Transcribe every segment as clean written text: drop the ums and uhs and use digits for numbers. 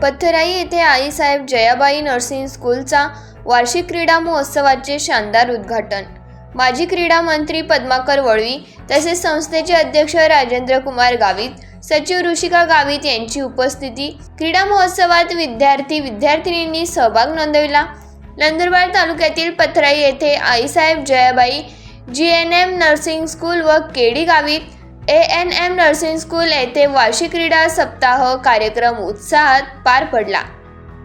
पथराई येथे आईसाहेब जयाबाई नर्सिंग स्कूलचा वार्षिक क्रीडा महोत्सवाचे शानदार उद्घाटन। माजी क्रीडा मंत्री पद्माकर वळवी तसेच संस्थेचे अध्यक्ष राजेंद्र कुमार गावित, सचिव ऋषिका गावित यांची उपस्थिती। क्रीडा महोत्सवात विद्यार्थी-विद्यार्थिनींनी सहभाग नोंदविला। नंदुरबार तालुक्यातील पथराई येथे आईसाहेब जयाबाई GNM नर्सिंग स्कूल व KD Gavit ANM nursing school येथे वार्षिक क्रीडा सप्ताह कार्यक्रम उत्साहात पार पडला।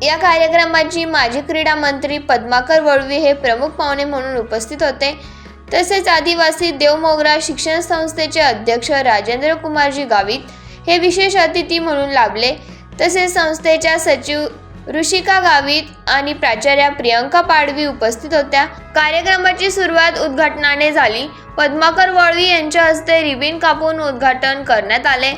या कार्यक्रमाची माजी क्रीडा मंत्री पद्माकर वळवी हे प्रमुख पाहुणे म्हणून उपस्थित होते। तसेच आदिवासी देवमोगरा शिक्षण संस्थेचे अध्यक्ष राजेंद्र कुमारजी गावित हे विशेष अतिथी म्हणून लाभले। तसेच संस्थेच्या सचिव ऋषिका गावित आणि प्राचार्या प्रियंका पाडवी उपस्थित होत्या। कार्यक्रमाची सुरुवात उद्घाटनाने झाली। पद्माकर वळवी यांच्या हस्ते रिबीन कापून उद्घाटन करण्यात आले।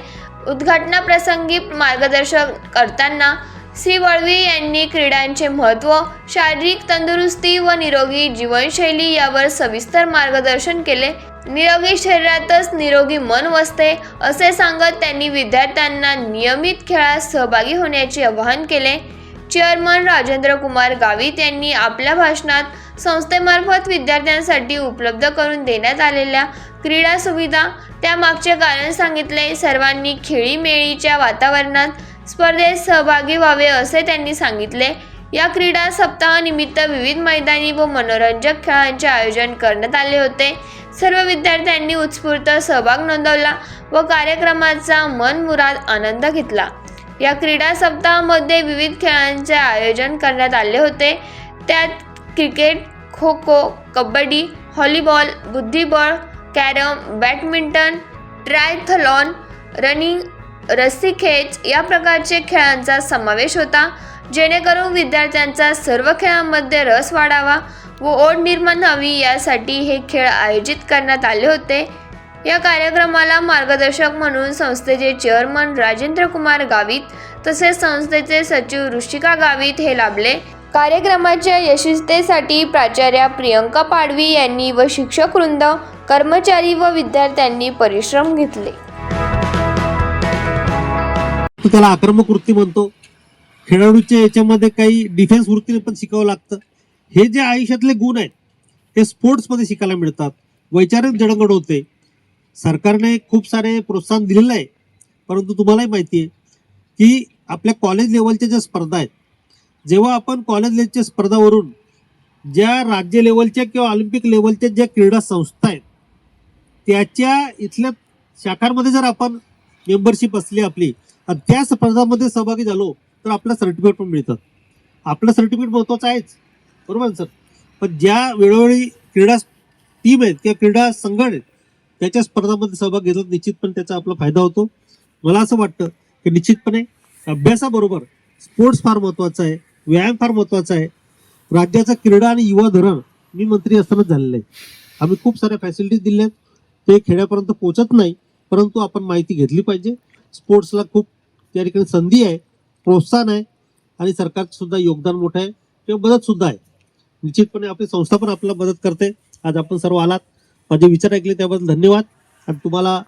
उद्घाटनाप्रसंगी मार्गदर्शन करताना श्री वळवी यांनी क्रीडांचे महत्त्व, शारीरिक तंदुरुस्ती व निरोगी जीवनशैली यावर सविस्तर मार्गदर्शन केले। निरोगी शरीरातच निरोगी मन वसते असे सांगत त्यांनी विद्यार्थ्यांना नियमित खेळात सहभागी होण्याचे आवाहन केले। चेअरमन राजेंद्र कुमार गावित यांनी आपल्या भाषणात संस्थेमार्फत विद्यार्थ्यांसाठी उपलब्ध करून देण्यात आलेल्या क्रीडा सुविधा त्यामागचे कारण सांगितले। सर्वांनी खेळीमेळीच्या वातावरणात स्पर्धेत सहभागी व्हावे असे त्यांनी सांगितले। या क्रीडा सप्ताहानिमित्त विविध मैदानी व मनोरंजक खेळांचे आयोजन करण्यात आले होते। सर्व विद्यार्थ्यांनी उत्स्फूर्त सहभाग नोंदवला व कार्यक्रमाचा मनमुराद आनंद घेतला। या क्रीडा सप्ताहामध्ये विविध खेळांचे आयोजन करण्यात आले होते। त्यात क्रिकेट, खो खो, कबड्डी, व्हॉलीबॉल, बुद्धिबळ, कॅरम, बॅडमिंटन, ट्रायथलॉन, रनिंग, रस्सीखेच या प्रकारचे खेळांचा समावेश होता, जेणेकरून विद्यार्थ्यांचा सर्व खेळांमध्ये रस वाढावा व ओढ निर्माण व्हावी यासाठी हे खेळ आयोजित करण्यात आले होते। या कार्यक्रमाला मार्गदर्शक म्हणून संस्थेचे चेअरमन राजेंद्र कुमार गावित तसेच संस्थेचे सचिव ऋषिका गावित हे लाभले। कार्यक्रमाच्या यशस्वीतेसाठी प्राचार्या प्रियंका पाडवी यांनी व शिक्षक वृंद, कर्मचारी व विद्यार्थ्यांनी परिश्रम घेतले। त्याला आक्रमक वृत्ती म्हणतो। खेळाडूच्या याच्यामध्ये काही डिफेन्स वृत्तीने पण शिकावं लागतं। हे जे आयुष्यातले गुण आहेत ते स्पोर्ट्समध्ये शिकायला मिळतात। वैचारिक जडणघडण होते। सरकारने खूप सारे प्रोत्साहन दिलेलं आहे, परंतु तुम्हालाही माहिती आहे की आपल्या कॉलेज लेवलच्या ज्या स्पर्धा आहेत, जेव्हा आपण कॉलेज लेवलच्या स्पर्धावरून ज्या राज्य लेवलच्या किंवा ऑलिम्पिक लेवलच्या ज्या क्रीडा संस्था आहेत त्याच्या इथल्या शाखांमध्ये जर आपण मेंबरशिप असली आपली आणि त्या स्पर्धामध्ये सहभागी झालो तर आपलं सर्टिफिकेट पण मिळतं। आपलं सर्टिफिकेट महत्त्वाचं आहेच, बरोबर सर। पण ज्या वेळोवेळी क्रीडा टीम आहेत किंवा क्रीडा संघ आहेत त्याच्या स्पर्धामध्ये सहभाग घेतला निश्चितपणे त्याचा आपला फायदा होतो। मला असं वाटतं की निश्चितपणे अभ्यासाबरोबर स्पोर्ट्स फार महत्त्वाचा आहे, व्यायाम फार महत्त्वाचा आहे। राज्याचा क्रीडा आणि युवा धोरण मी मंत्री असतानाच झालेलं आहे। आम्ही खूप साऱ्या फॅसिलिटीज दिल्या आहेत, ते खेड्यापर्यंत पोहोचत नाही, परंतु आपण माहिती घेतली पाहिजे। स्पोर्ट्सला खूप त्या ठिकाणी संधी आहे, प्रोत्साहन आहे आणि सरकारचं सुद्धा योगदान मोठं आहे किंवा मदत सुद्धा आहे। निश्चितपणे आपली संस्था पण आपल्याला मदत करते। आज आपण सर्व आलात, माझे विचार ऐकले त्याबद्दल धन्यवाद आणि तुम्हाला